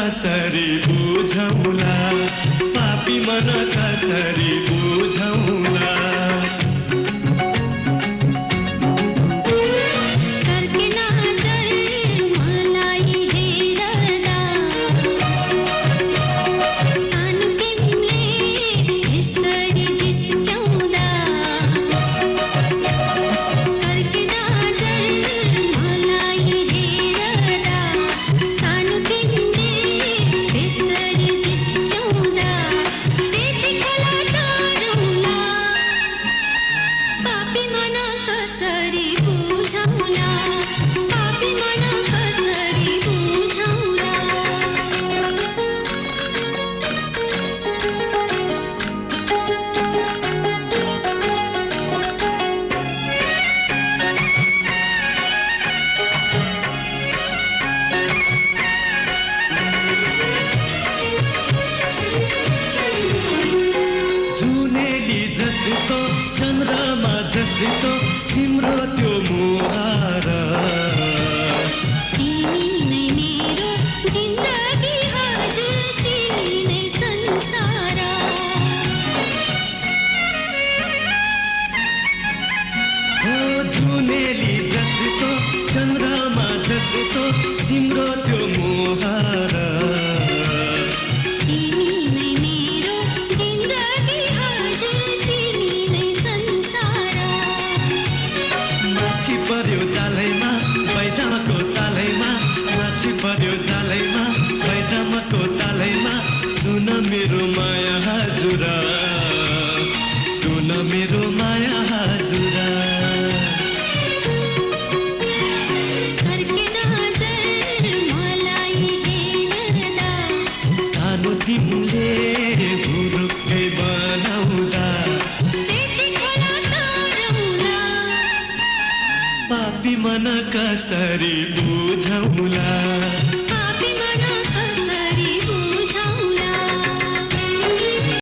कसरी बुझौला, पापी मन कसरी बुझौला। चन्द्रमा जस्तो तिम्रो त्यो मुहार, तिमी नै मेरो जिन्दगी हजुर, तिमी नै संसार। हो जुनेली जस्तो चन्द्रमा जस्तो तिम्रो त्यो मुहार, पर्यो जालैमा बैदामको तालैमा, नाची पर्यो जालैमा बैदामको तालैमा। सुन मेरो माया हजुरा, सुन मेरो माया हजुरा। सानो तिमीले भुरुक्कै बनाउँदा, पापी मन कसरी बुझौला।